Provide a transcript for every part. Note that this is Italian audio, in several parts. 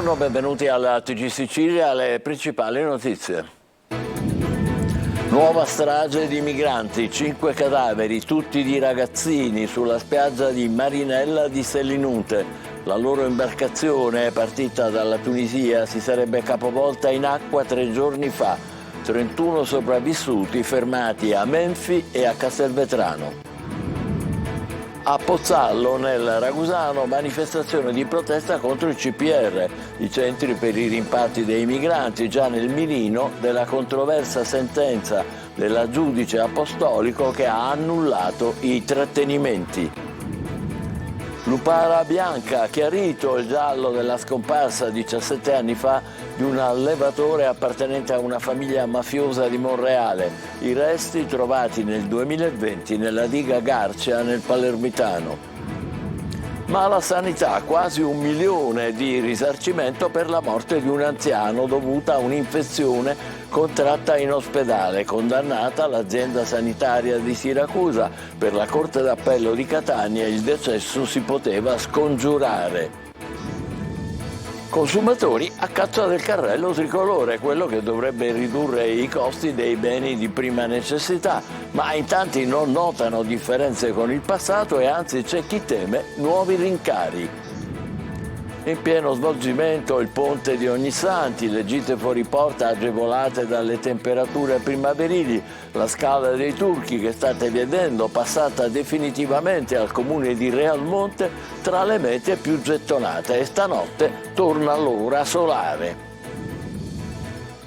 Buongiorno, benvenuti alla TG Sicilia, le principali notizie. Nuova strage di migranti, 5 cadaveri, tutti di ragazzini, sulla spiaggia di Marinella di Selinunte. La loro imbarcazione, partita dalla Tunisia, si sarebbe capovolta in acqua 3 giorni fa. 31 sopravvissuti fermati a Menfi e a Castelvetrano. A Pozzallo, nel Ragusano, manifestazione di protesta contro il CPR, i centri per i rimpatri dei migranti, già nel mirino della controversa sentenza della giudice apostolico che ha annullato i trattenimenti. Lupara Bianca ha chiarito il giallo della scomparsa 17 anni fa di un allevatore appartenente a una famiglia mafiosa di Monreale. I resti trovati nel 2020 nella diga Garcia nel Palermitano. Ma la sanità, quasi 1 milione di risarcimento per la morte di un anziano dovuta a un'infezione contratta in ospedale, condannata l'azienda sanitaria di Siracusa. Per la Corte d'Appello di Catania il decesso si poteva scongiurare. Consumatori a caccia del carrello tricolore, quello che dovrebbe ridurre i costi dei beni di prima necessità, ma in tanti non notano differenze con il passato e anzi c'è chi teme nuovi rincari. In pieno svolgimento il ponte di Ognissanti, le gite fuori porta agevolate dalle temperature primaverili, la Scala dei Turchi che state vedendo passata definitivamente al comune di Realmonte tra le mete più gettonate e stanotte torna l'ora solare.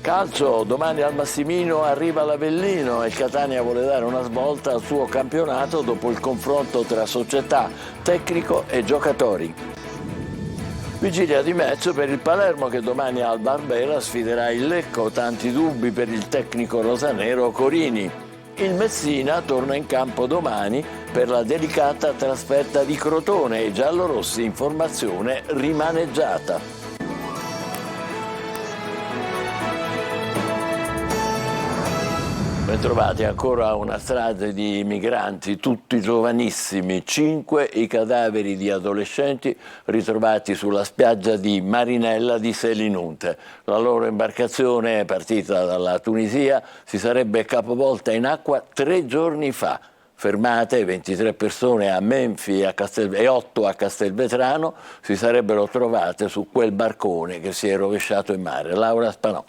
Calcio, domani al Massimino arriva l'Avellino e il Catania vuole dare una svolta al suo campionato dopo il confronto tra società, tecnico e giocatori. Vigilia di match per il Palermo che domani al Barbera sfiderà il Lecco, tanti dubbi per il tecnico rosanero Corini. Il Messina torna in campo domani per la delicata trasferta di Crotone e i giallorossi in formazione rimaneggiata. Bentrovati, ancora una strage di migranti, tutti giovanissimi, 5 i cadaveri di adolescenti ritrovati sulla spiaggia di Marinella di Selinunte. La loro imbarcazione, partita dalla Tunisia, si sarebbe capovolta in acqua 3 giorni fa. Fermate 23 persone a Menfi e 8 a Castelvetrano si sarebbero trovate su quel barcone che si è rovesciato in mare. Laura Spanò.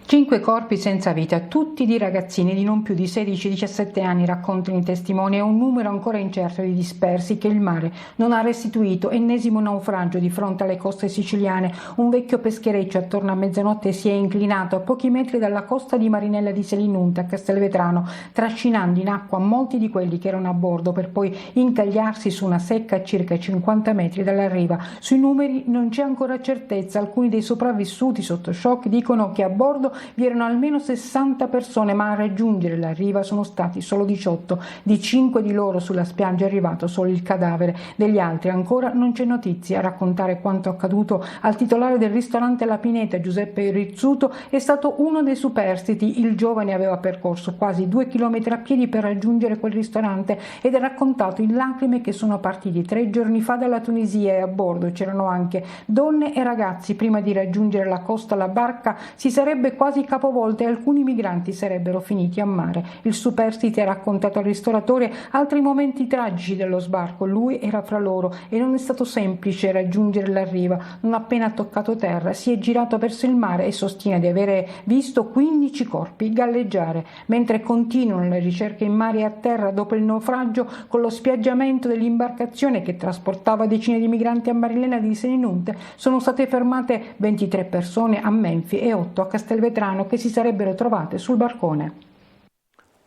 5 corpi senza vita, tutti di ragazzini di non più di 16-17 anni, raccontano i testimoni, e un numero ancora incerto di dispersi che il mare non ha restituito. Ennesimo naufragio di fronte alle coste siciliane. Un vecchio peschereccio attorno a mezzanotte si è inclinato a pochi metri dalla costa di Marinella di Selinunte a Castelvetrano, trascinando in acqua molti di quelli che erano a bordo per poi incagliarsi su una secca a circa 50 metri dalla riva. Sui numeri non c'è ancora certezza. Alcuni dei sopravvissuti sotto shock dicono che a bordo vi erano almeno 60 persone, ma a raggiungere la riva sono stati solo 18. Di 5 di loro sulla spiaggia è arrivato solo il cadavere, degli altri ancora non c'è notizia. A raccontare quanto accaduto al titolare del ristorante La Pineta, Giuseppe Rizzuto, è stato uno dei superstiti. Il giovane aveva percorso quasi 2 chilometri a piedi per raggiungere quel ristorante ed ha raccontato in lacrime che sono partiti 3 giorni fa dalla Tunisia e a bordo c'erano anche donne e ragazzi. Prima di raggiungere la costa la barca si sarebbe quasi capovolta e alcuni migranti sarebbero finiti a mare. Il superstite ha raccontato al ristoratore altri momenti tragici dello sbarco. Lui era fra loro e non è stato semplice raggiungere la riva. Non appena toccato terra si è girato verso il mare e sostiene di avere visto 15 corpi galleggiare. Mentre continuano le ricerche in mare e a terra dopo il naufragio, con lo spiaggiamento dell'imbarcazione che trasportava decine di migranti a Marinella di Selinunte, sono state fermate 23 persone a Menfi e 8 a Castelvetrano che si sarebbero trovate sul barcone.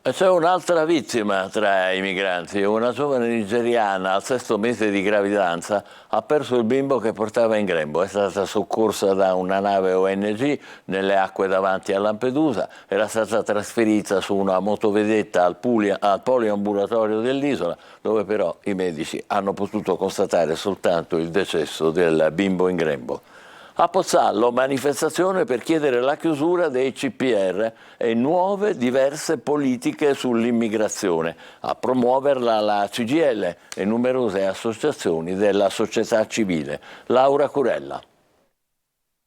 C'è un'altra vittima tra i migranti, una giovane nigeriana al 6° mese di gravidanza ha perso il bimbo che portava in grembo, è stata soccorsa da una nave ONG nelle acque davanti a Lampedusa, era stata trasferita su una motovedetta al poliambulatorio dell'isola, dove però i medici hanno potuto constatare soltanto il decesso del bimbo in grembo. A Pozzallo, manifestazione per chiedere la chiusura dei CPR e nuove diverse politiche sull'immigrazione. A promuoverla la CGIL e numerose associazioni della società civile. Laura Curella.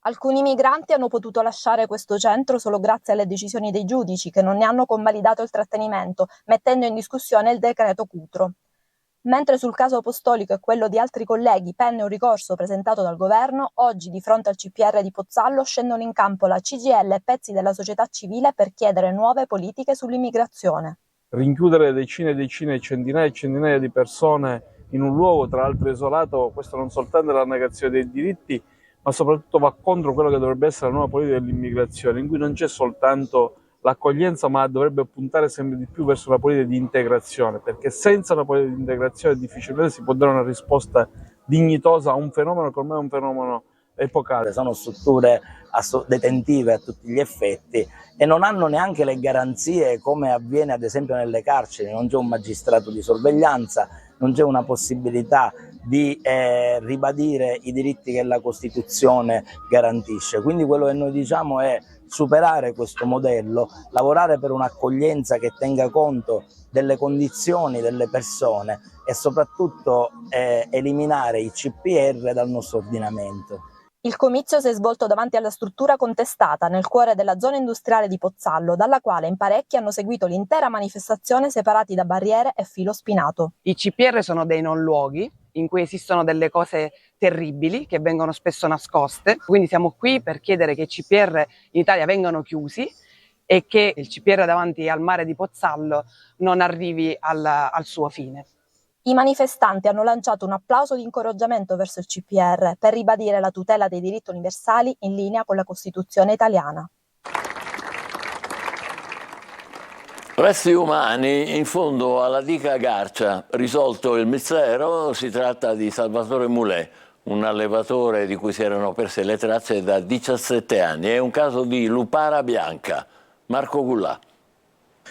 Alcuni migranti hanno potuto lasciare questo centro solo grazie alle decisioni dei giudici che non ne hanno convalidato il trattenimento, mettendo in discussione il decreto Cutro. Mentre sul caso Apostolico e quello di altri colleghi penne un ricorso presentato dal governo, oggi di fronte al CPR di Pozzallo scendono in campo la CGIL e pezzi della società civile per chiedere nuove politiche sull'immigrazione. Rinchiudere decine e decine, centinaia e centinaia di persone in un luogo, tra l'altro isolato, questo non soltanto è la negazione dei diritti, ma soprattutto va contro quello che dovrebbe essere la nuova politica dell'immigrazione, in cui non c'è soltanto l'accoglienza, ma dovrebbe puntare sempre di più verso una politica di integrazione, perché senza una politica di integrazione difficilmente si può dare una risposta dignitosa a un fenomeno che ormai è un fenomeno epocale. Sono strutture detentive a tutti gli effetti e non hanno neanche le garanzie come avviene ad esempio nelle carceri, non c'è un magistrato di sorveglianza, non c'è una possibilità di ribadire i diritti che la Costituzione garantisce. Quindi quello che noi diciamo è superare questo modello, lavorare per un'accoglienza che tenga conto delle condizioni delle persone e soprattutto eliminare i CPR dal nostro ordinamento. Il comizio si è svolto davanti alla struttura contestata nel cuore della zona industriale di Pozzallo, dalla quale in parecchi hanno seguito l'intera manifestazione separati da barriere e filo spinato. I CPR sono dei non luoghi in cui esistono delle cose terribili che vengono spesso nascoste, quindi siamo qui per chiedere che i CPR in Italia vengano chiusi e che il CPR davanti al mare di Pozzallo non arrivi al suo fine. I manifestanti hanno lanciato un applauso di incoraggiamento verso il CPR per ribadire la tutela dei diritti universali in linea con la Costituzione italiana. Resti umani in fondo alla diga Garcia. Risolto il mistero, si tratta di Salvatore Mulè, un allevatore di cui si erano perse le tracce da 17 anni. È un caso di lupara bianca. Marco Gullà.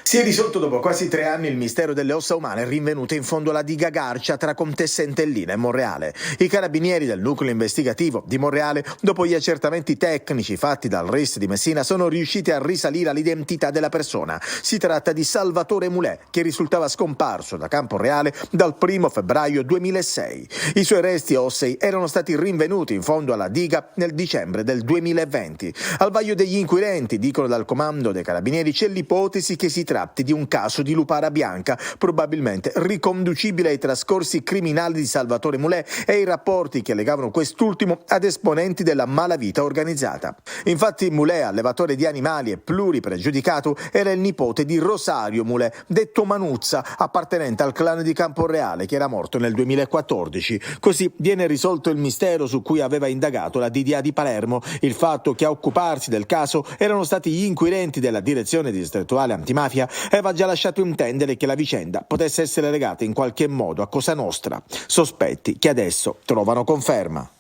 Si è risolto dopo quasi 3 anni il mistero delle ossa umane rinvenute in fondo alla diga Garcia tra Contessa Entellina e Monreale. I carabinieri del nucleo investigativo di Monreale, dopo gli accertamenti tecnici fatti dal RIS di Messina, sono riusciti a risalire all'identità della persona. Si tratta di Salvatore Mulè, che risultava scomparso da Camporeale dal 1 febbraio 2006. I suoi resti ossei erano stati rinvenuti in fondo alla diga nel dicembre del 2020. Al vaglio degli inquirenti, dicono dal comando dei carabinieri, c'è l'ipotesi che si tratti di un caso di lupara bianca, probabilmente riconducibile ai trascorsi criminali di Salvatore Mulè e ai rapporti che legavano quest'ultimo ad esponenti della malavita organizzata. Infatti Mulè, allevatore di animali e pluripregiudicato, era il nipote di Rosario Mulè, detto Manuzza, appartenente al clan di Camporeale, che era morto nel 2014. Così viene risolto il mistero su cui aveva indagato la DDA di Palermo, il fatto che a occuparsi del caso erano stati gli inquirenti della direzione distrettuale antimafia aveva già lasciato intendere che la vicenda potesse essere legata in qualche modo a Cosa Nostra, sospetti che adesso trovano conferma.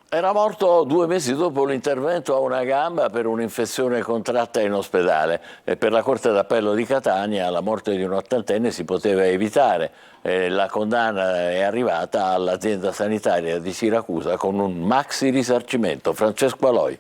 Era morto 2 mesi dopo l'intervento a una gamba per un'infezione contratta in ospedale e per la Corte d'Appello di Catania la morte di un 80enne si poteva evitare. La condanna è arrivata all'azienda sanitaria di Siracusa con un maxi risarcimento. Francesco Aloi.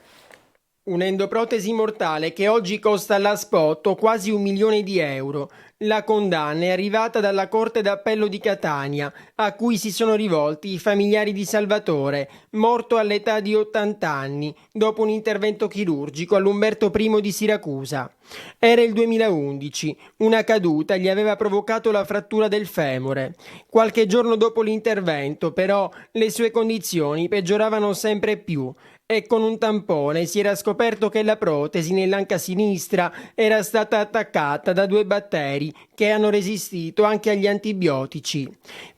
Un'endoprotesi mortale che oggi costa alla Spotto quasi 1 milione di euro. La condanna è arrivata dalla Corte d'Appello di Catania, a cui si sono rivolti i familiari di Salvatore, morto all'età di 80 anni, dopo un intervento chirurgico all'Umberto I di Siracusa. Era il 2011, una caduta gli aveva provocato la frattura del femore. Qualche giorno dopo l'intervento, però, le sue condizioni peggioravano sempre più e con un tampone si era scoperto che la protesi nell'anca sinistra era stata attaccata da 2 batteri che hanno resistito anche agli antibiotici.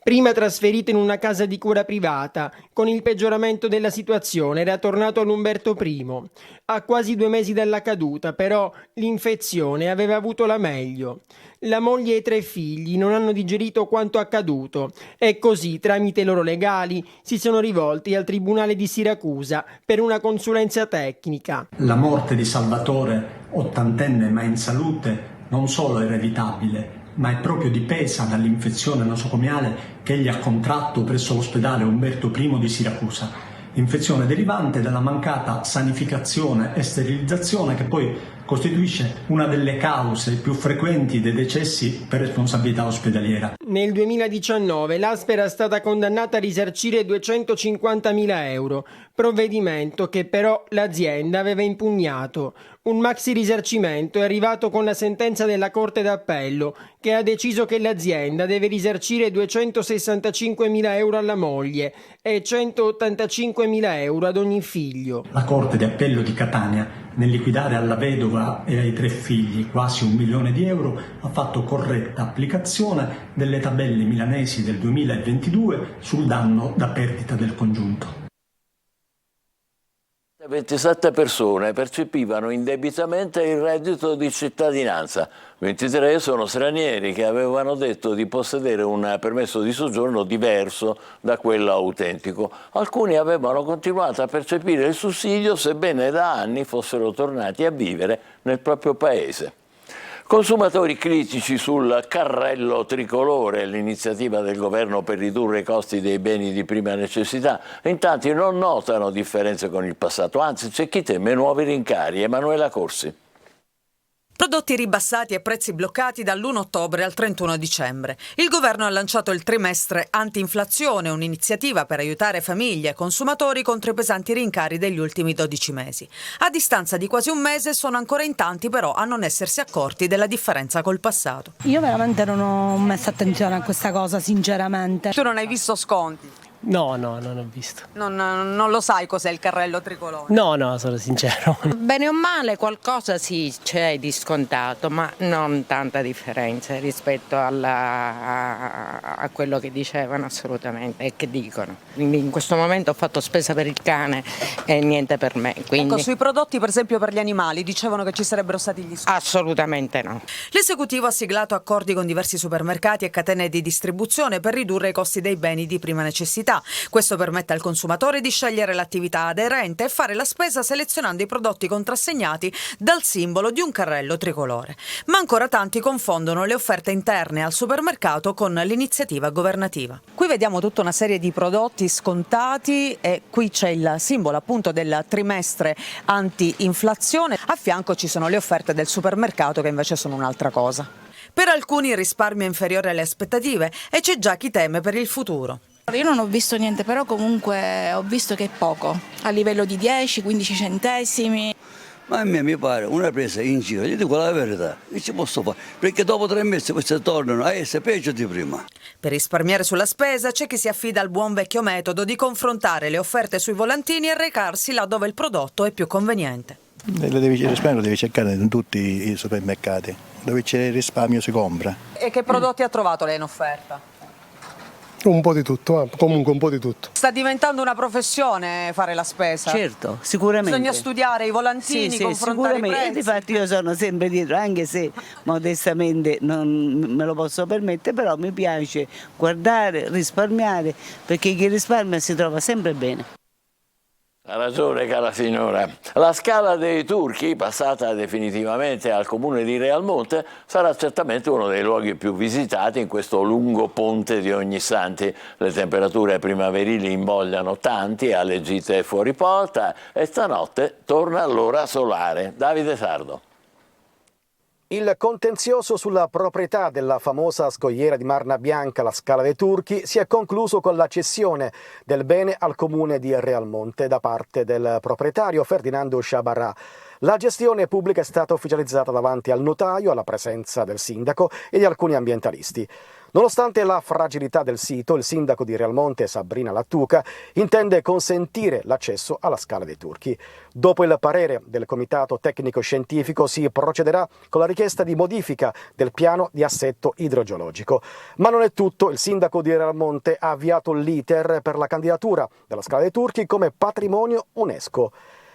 Prima trasferito in una casa di cura privata, con il peggioramento della situazione era tornato all'Umberto I. A quasi 2 mesi dalla caduta, però, l'infezione aveva avuto la meglio. La moglie e i 3 figli non hanno digerito quanto accaduto e così, tramite i loro legali, si sono rivolti al Tribunale di Siracusa per una consulenza tecnica. La morte di Salvatore, 80enne ma in salute, non solo era evitabile, ma è proprio dipesa dall'infezione nosocomiale che egli ha contratto presso l'ospedale Umberto I di Siracusa. Infezione derivante dalla mancata sanificazione e sterilizzazione che poi costituisce una delle cause più frequenti dei decessi per responsabilità ospedaliera. Nel 2019 l'ASP era stata condannata a risarcire 250.000 euro, provvedimento che però l'azienda aveva impugnato. Un maxi risarcimento è arrivato con la sentenza della Corte d'Appello, che ha deciso che l'azienda deve risarcire 265.000 euro alla moglie e 185.000 euro ad ogni figlio. La Corte d'Appello di Catania, nel liquidare alla vedova e ai 3 figli quasi 1 milione di euro, ha fatto corretta applicazione delle tabelle milanesi del 2022 sul danno da perdita del congiunto. 27 persone percepivano indebitamente il reddito di cittadinanza, 23 sono stranieri che avevano detto di possedere un permesso di soggiorno diverso da quello autentico. Alcuni avevano continuato a percepire il sussidio sebbene da anni fossero tornati a vivere nel proprio paese. Consumatori critici sul carrello tricolore, l'iniziativa del governo per ridurre i costi dei beni di prima necessità. In tanti non notano differenze con il passato, anzi c'è chi teme nuovi rincari. Emanuela Corsi. Prodotti ribassati e prezzi bloccati dall'1 ottobre al 31 dicembre. Il governo ha lanciato il trimestre anti-inflazione, un'iniziativa per aiutare famiglie e consumatori contro i pesanti rincari degli ultimi 12 mesi. A distanza di quasi un mese sono ancora in tanti però a non essersi accorti della differenza col passato. Io veramente non ho messo attenzione a questa cosa, sinceramente. Tu non hai visto sconti? No, non ho visto. Non lo sai cos'è il carrello tricolore? No, sono sincero. Bene o male qualcosa sì c'è di scontato, ma non tanta differenza rispetto a quello che dicevano assolutamente e che dicono. Quindi in questo momento ho fatto spesa per il cane e niente per me. Quindi... Ecco, sui prodotti per esempio per gli animali dicevano che ci sarebbero stati gli sconti? Assolutamente no. L'esecutivo ha siglato accordi con diversi supermercati e catene di distribuzione per ridurre i costi dei beni di prima necessità. Questo permette al consumatore di scegliere l'attività aderente e fare la spesa selezionando i prodotti contrassegnati dal simbolo di un carrello tricolore. Ma ancora tanti confondono le offerte interne al supermercato con l'iniziativa governativa. Qui vediamo tutta una serie di prodotti scontati e qui c'è il simbolo appunto del trimestre anti-inflazione. A fianco ci sono le offerte del supermercato che invece sono un'altra cosa. Per alcuni il risparmio è inferiore alle aspettative e c'è già chi teme per il futuro. Io non ho visto niente, però comunque ho visto che è poco, a livello di 10-15 centesimi. Ma a me mi pare una presa in giro, io dico la verità, che ci posso fare? Perché dopo 3 mesi queste tornano a essere peggio di prima. Per risparmiare sulla spesa c'è chi si affida al buon vecchio metodo di confrontare le offerte sui volantini e recarsi là dove il prodotto è più conveniente. Il risparmio lo devi cercare in tutti i supermercati, dove c'è il risparmio si compra. E che prodotti ha trovato lei in offerta? Un po' di tutto, comunque un po' di tutto. Sta diventando una professione fare la spesa? Certo, sicuramente. Bisogna studiare i volantini, confrontare i prezzi. Infatti io sono sempre dietro, anche se modestamente non me lo posso permettere, però mi piace guardare, risparmiare, perché chi risparmia si trova sempre bene. Ha ragione, cara signora. La Scala dei Turchi, passata definitivamente al comune di Realmonte, sarà certamente uno dei luoghi più visitati in questo lungo ponte di Ognissanti. Le temperature primaverili invogliano tanti alle gite fuori porta e stanotte torna l'ora solare. Davide Sardo. Il contenzioso sulla proprietà della famosa scogliera di Marna Bianca, la Scala dei Turchi, si è concluso con la cessione del bene al comune di Realmonte da parte del proprietario Ferdinando Sciabarrà. La gestione pubblica è stata ufficializzata davanti al notaio, alla presenza del sindaco e di alcuni ambientalisti. Nonostante la fragilità del sito, il sindaco di Realmonte, Sabrina Lattuca, intende consentire l'accesso alla Scala dei Turchi. Dopo il parere del Comitato Tecnico-Scientifico si procederà con la richiesta di modifica del piano di assetto idrogeologico. Ma non è tutto, il sindaco di Realmonte ha avviato l'iter per la candidatura della Scala dei Turchi come patrimonio UNESCO.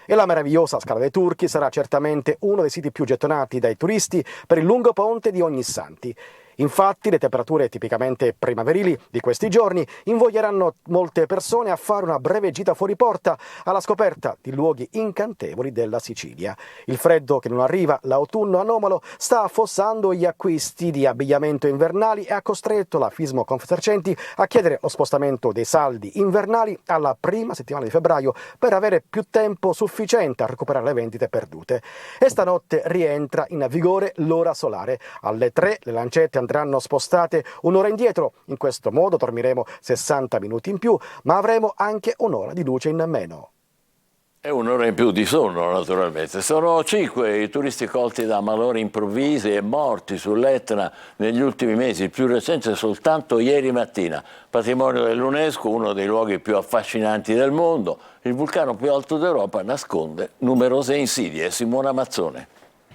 E la meravigliosa Scala dei Turchi sarà certamente uno dei siti più gettonati dai turisti per il lungo ponte di Ognissanti. Infatti le temperature tipicamente primaverili di questi giorni invoglieranno molte persone a fare una breve gita fuori porta alla scoperta di luoghi incantevoli della Sicilia. Il freddo che non arriva, l'autunno anomalo, sta affossando gli acquisti di abbigliamento invernali e ha costretto la Fismo Confesercenti a chiedere lo spostamento dei saldi invernali alla prima settimana di febbraio per avere più tempo sufficiente a recuperare le vendite perdute. E stanotte rientra in vigore l'ora solare. Alle 3 le lancette andranno spostate un'ora indietro. In questo modo dormiremo 60 minuti in più, ma avremo anche un'ora di luce in meno. E un'ora in più di sonno, naturalmente. Sono 5 i turisti colti da malori improvvisi e morti sull'Etna negli ultimi mesi, il più recente soltanto ieri mattina. Patrimonio dell'UNESCO, uno dei luoghi più affascinanti del mondo, il vulcano più alto d'Europa nasconde numerose insidie. Simona Mazzone.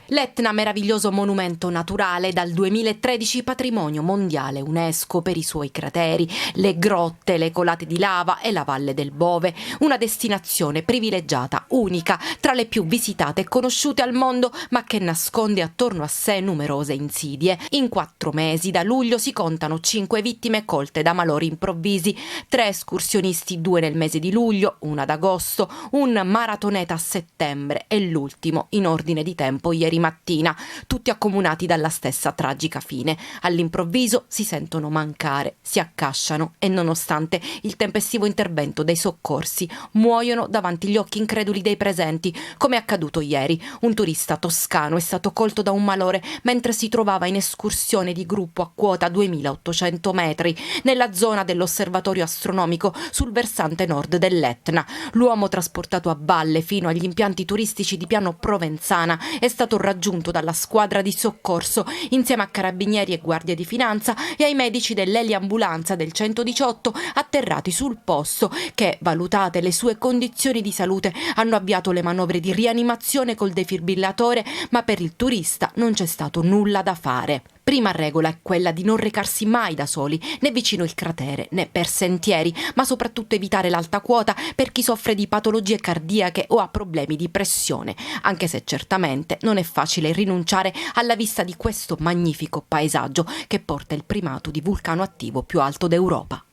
L'Etna, meraviglioso monumento naturale, dal 2013 patrimonio mondiale UNESCO per i suoi crateri, le grotte, le colate di lava e la Valle del Bove, una destinazione privilegiata, unica, tra le più visitate e conosciute al mondo, ma che nasconde attorno a sé numerose insidie. In 4 mesi, da luglio, si contano 5 vittime colte da malori improvvisi, 3 escursionisti, 2 nel mese di luglio, 1 ad agosto, un maratoneta a settembre e l'ultimo, in ordine di tempo, ieri mattina, tutti accomunati dalla stessa tragica fine. All'improvviso si sentono mancare, si accasciano e nonostante il tempestivo intervento dei soccorsi muoiono davanti agli occhi increduli dei presenti, come è accaduto ieri. Un turista toscano è stato colto da un malore mentre si trovava in escursione di gruppo a quota 2800 metri nella zona dell'osservatorio astronomico sul versante nord dell'Etna. L'uomo, trasportato a valle fino agli impianti turistici di Piano Provenzana, è stato raggiunto dalla squadra di soccorso insieme a carabinieri e guardie di finanza e ai medici dell'eliambulanza del 118 atterrati sul posto che, valutate le sue condizioni di salute, hanno avviato le manovre di rianimazione col defibrillatore, ma per il turista non c'è stato nulla da fare. Prima regola è quella di non recarsi mai da soli, né vicino il cratere, né per sentieri, ma soprattutto evitare l'alta quota per chi soffre di patologie cardiache o ha problemi di pressione, anche se certamente non è facile rinunciare alla vista di questo magnifico paesaggio che porta il primato di vulcano attivo più alto d'Europa.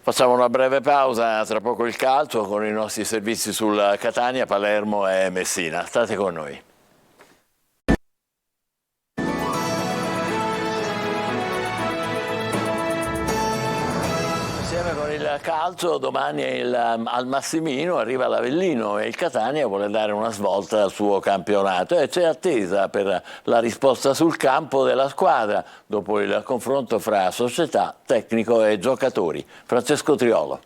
Facciamo una breve pausa, tra poco il calcio con i nostri servizi sul Catania, Palermo e Messina. State con noi. Con il calcio domani al Massimino arriva l'Avellino e il Catania vuole dare una svolta al suo campionato e c'è attesa per la risposta sul campo della squadra dopo il confronto fra società, tecnico e giocatori. Francesco Triolo.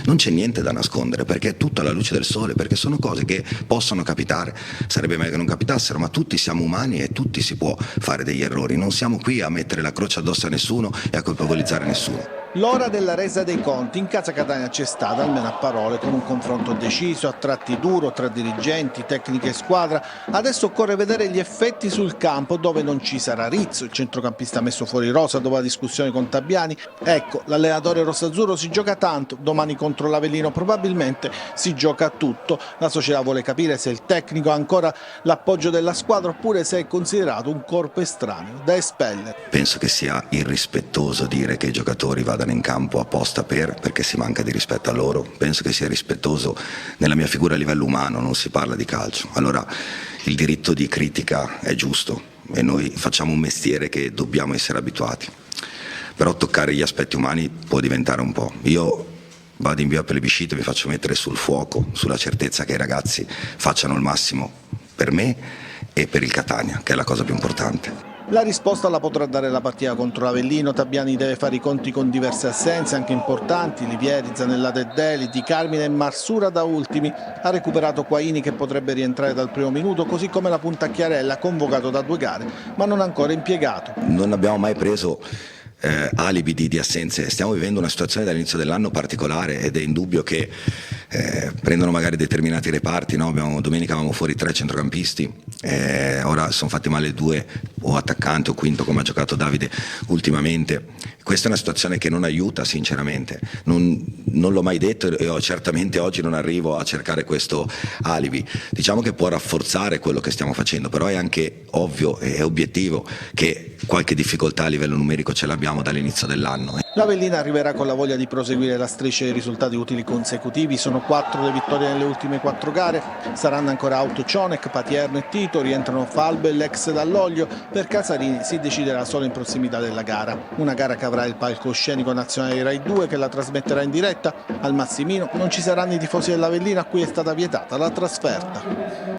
Non c'è niente da nascondere perché è tutto alla luce del sole, perché sono cose che possono capitare, sarebbe meglio che non capitassero, ma tutti siamo umani e tutti si può fare degli errori, non siamo qui a mettere la croce addosso a nessuno e a colpevolizzare nessuno. L'ora della resa dei conti in casa Catania c'è stata, almeno a parole, con un confronto deciso, a tratti duro tra dirigenti, tecnica e squadra. Adesso occorre vedere gli effetti sul campo, dove non ci sarà Rizzo, il centrocampista messo fuori rosa dopo la discussione con Tabiani. Ecco, l'allenatore rossazzurro si gioca tanto, domani contro l'Avellino probabilmente si gioca tutto. La società vuole capire se il tecnico ha ancora l'appoggio della squadra oppure se è considerato un corpo estraneo da espellere. Penso che sia irrispettoso dire che i giocatori vadano in campo apposta perché si manca di rispetto a loro. Penso che sia rispettoso nella mia figura a livello umano, non si parla di calcio. Allora il diritto di critica è giusto e noi facciamo un mestiere che dobbiamo essere abituati, però toccare gli aspetti umani può diventare un po'. Io vado in via plebiscito e mi faccio mettere sul fuoco, sulla certezza che i ragazzi facciano il massimo per me e per il Catania, che è la cosa più importante. La risposta la potrà dare la partita contro l'Avellino. Tabiani deve fare i conti con diverse assenze, anche importanti. Livieri, Zanellata e Deli, Di Carmine e Marsura da ultimi. Ha recuperato Quaini che potrebbe rientrare dal primo minuto, così come la punta Chiarella, convocato da 2 gare, ma non ancora impiegato. Non abbiamo mai preso alibi di assenze, stiamo vivendo una situazione dall'inizio dell'anno particolare ed è indubbio che prendono magari determinati reparti, no? Domenica avevamo fuori 3 centrocampisti, ora sono fatti male 2 o attaccante o quinto come ha giocato Davide ultimamente. Questa è una situazione che non aiuta sinceramente, non l'ho mai detto e certamente oggi non arrivo a cercare questo alibi. Diciamo che può rafforzare quello che stiamo facendo, però è anche ovvio e obiettivo che qualche difficoltà a livello numerico ce l'abbiamo dall'inizio dell'anno. L'Avellina arriverà con la voglia di proseguire la striscia di risultati utili consecutivi, sono 4 le vittorie nelle ultime 4 gare, saranno ancora out Cionek, Patierno e Tito, rientrano Falbo e l'ex Dall'Oglio, per Casarini si deciderà solo in prossimità della gara. Una gara che avrà il palcoscenico nazionale di Rai 2 che la trasmetterà in diretta, al Massimino non ci saranno i tifosi dell'Avellina a cui è stata vietata la trasferta.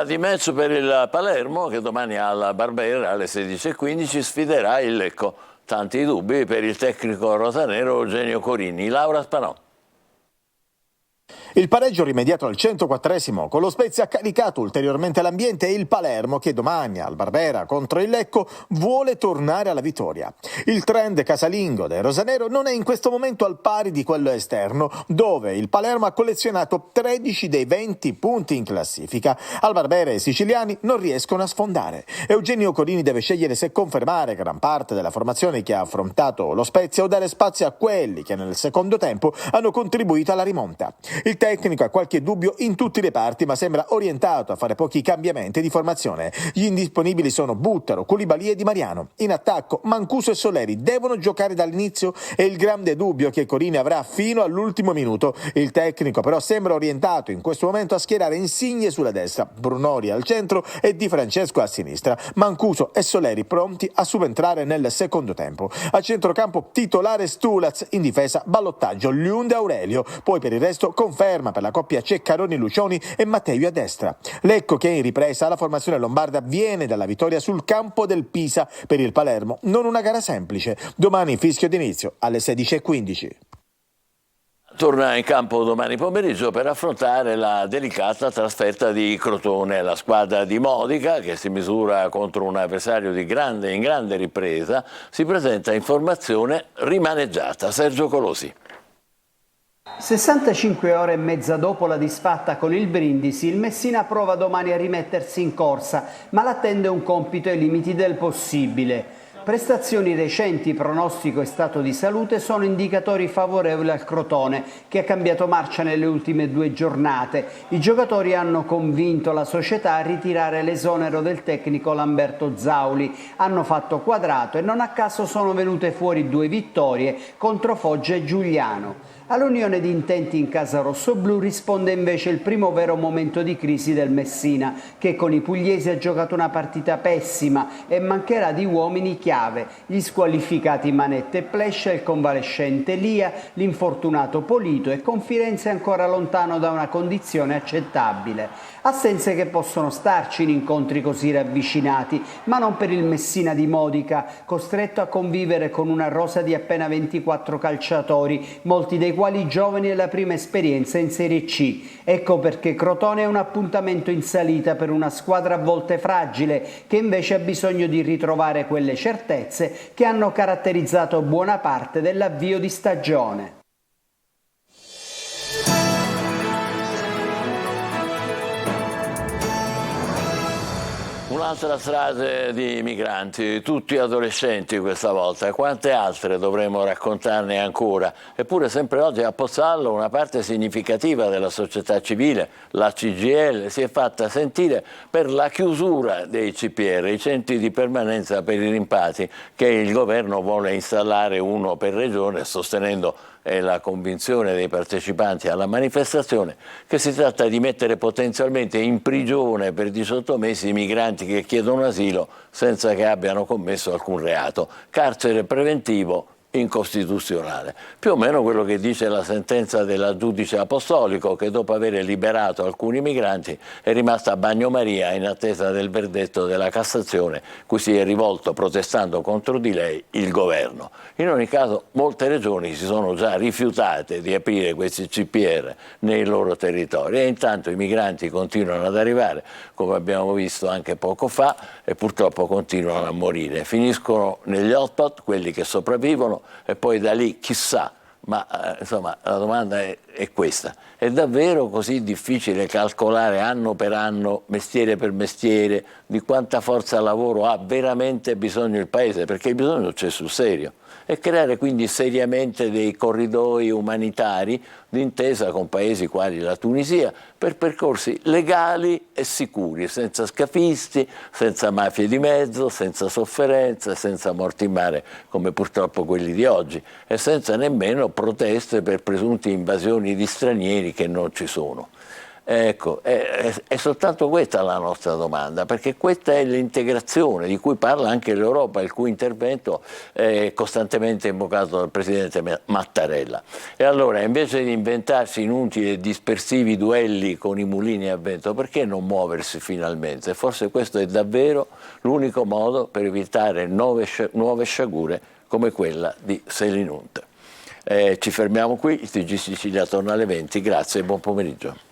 Di match per il Palermo che domani alla Barbera alle 16:15 sfiderà il Lecco. Tanti dubbi per il tecnico rosanero Eugenio Corini. Laura Spanò. Il pareggio rimediato al 104esimo con lo Spezia ha caricato ulteriormente l'ambiente e il Palermo che domani al Barbera contro il Lecco vuole tornare alla vittoria. Il trend casalingo del rosanero non è in questo momento al pari di quello esterno, dove il Palermo ha collezionato 13 dei 20 punti in classifica. Al Barbera i siciliani non riescono a sfondare. Eugenio Corini deve scegliere se confermare gran parte della formazione che ha affrontato lo Spezia o dare spazio a quelli che nel secondo tempo hanno contribuito alla rimonta. Il tecnico ha qualche dubbio in tutti i reparti, ma sembra orientato a fare pochi cambiamenti di formazione. Gli indisponibili sono Buttaro, Koulibaly e Di Mariano. In attacco Mancuso e Soleri devono giocare dall'inizio e il grande dubbio che Corini avrà fino all'ultimo minuto. Il tecnico però sembra orientato in questo momento a schierare Insigne sulla destra, Brunori al centro e Di Francesco a sinistra. Mancuso e Soleri pronti a subentrare nel secondo tempo. A centrocampo titolare Stulaz, in difesa ballottaggio Liunde Aurelio. Poi per il resto conferma per la coppia Ceccaroni-Lucioni e Matteo a destra. Lecco che in ripresa la formazione lombarda viene dalla vittoria sul campo del Pisa. Per il Palermo non una gara semplice. Domani fischio d'inizio alle 16:15. Torna in campo domani pomeriggio per affrontare la delicata trasferta di Crotone. La squadra di Modica, che si misura contro un avversario in grande ripresa, si presenta in formazione rimaneggiata. Sergio Colosi. 65 ore e mezza dopo la disfatta con il Brindisi, il Messina prova domani a rimettersi in corsa, ma l'attende un compito ai limiti del possibile. Prestazioni recenti, pronostico e stato di salute sono indicatori favorevoli al Crotone, che ha cambiato marcia nelle ultime 2 giornate. I giocatori hanno convinto la società a ritirare l'esonero del tecnico Lamberto Zauli, hanno fatto quadrato e non a caso sono venute fuori 2 vittorie contro Foggia e Giuliano. All'unione di intenti in casa rossoblù risponde invece il primo vero momento di crisi del Messina, che con i pugliesi ha giocato una partita pessima e mancherà di uomini chiave, gli squalificati Manette e Plescia, il convalescente Lia, l'infortunato Polito e con Firenze ancora lontano da una condizione accettabile. Assenze che possono starci in incontri così ravvicinati, ma non per il Messina di Modica, costretto a convivere con una rosa di appena 24 calciatori, molti dei quali giovani e la prima esperienza in Serie C. Ecco perché Crotone è un appuntamento in salita per una squadra a volte fragile, che invece ha bisogno di ritrovare quelle certezze che hanno caratterizzato buona parte dell'avvio di stagione. Un'altra strage di migranti, tutti adolescenti questa volta. Quante altre dovremmo raccontarne ancora? Eppure sempre oggi a Pozzallo una parte significativa della società civile, la CGIL, si è fatta sentire per la chiusura dei CPR, i centri di permanenza per i rimpatri, che il governo vuole installare uno per regione, sostenendo è la convinzione dei partecipanti alla manifestazione, che si tratta di mettere potenzialmente in prigione per 18 mesi i migranti che chiedono asilo senza che abbiano commesso alcun reato. Carcere preventivo incostituzionale. Più o meno quello che dice la sentenza della giudice apostolico, che dopo aver liberato alcuni migranti è rimasta a bagnomaria in attesa del verdetto della Cassazione, cui si è rivolto protestando contro di lei il governo. In ogni caso molte regioni si sono già rifiutate di aprire questi CPR nei loro territori e intanto i migranti continuano ad arrivare, come abbiamo visto anche poco fa, e purtroppo continuano a morire. Finiscono negli hotspot quelli che sopravvivono e poi da lì chissà Ma insomma la domanda è questa: è davvero così difficile calcolare anno per anno, mestiere per mestiere, di quanta forza lavoro ha veramente bisogno il Paese? Perché il bisogno c'è sul serio. E creare quindi seriamente dei corridoi umanitari d'intesa con paesi quali la Tunisia per percorsi legali e sicuri, senza scafisti, senza mafie di mezzo, senza sofferenze, senza morti in mare come purtroppo quelli di oggi, e senza nemmeno proteste per presunte invasioni di stranieri che non ci sono. Ecco, è soltanto questa la nostra domanda, perché questa è l'integrazione di cui parla anche l'Europa, il cui intervento è costantemente invocato dal Presidente Mattarella. E allora, invece di inventarsi inutili e dispersivi duelli con i mulini a vento, perché non muoversi finalmente? Forse questo è davvero l'unico modo per evitare nuove sciagure come quella di Selinunte. Ci fermiamo qui, il TG Sicilia torna alle 20, grazie e buon pomeriggio.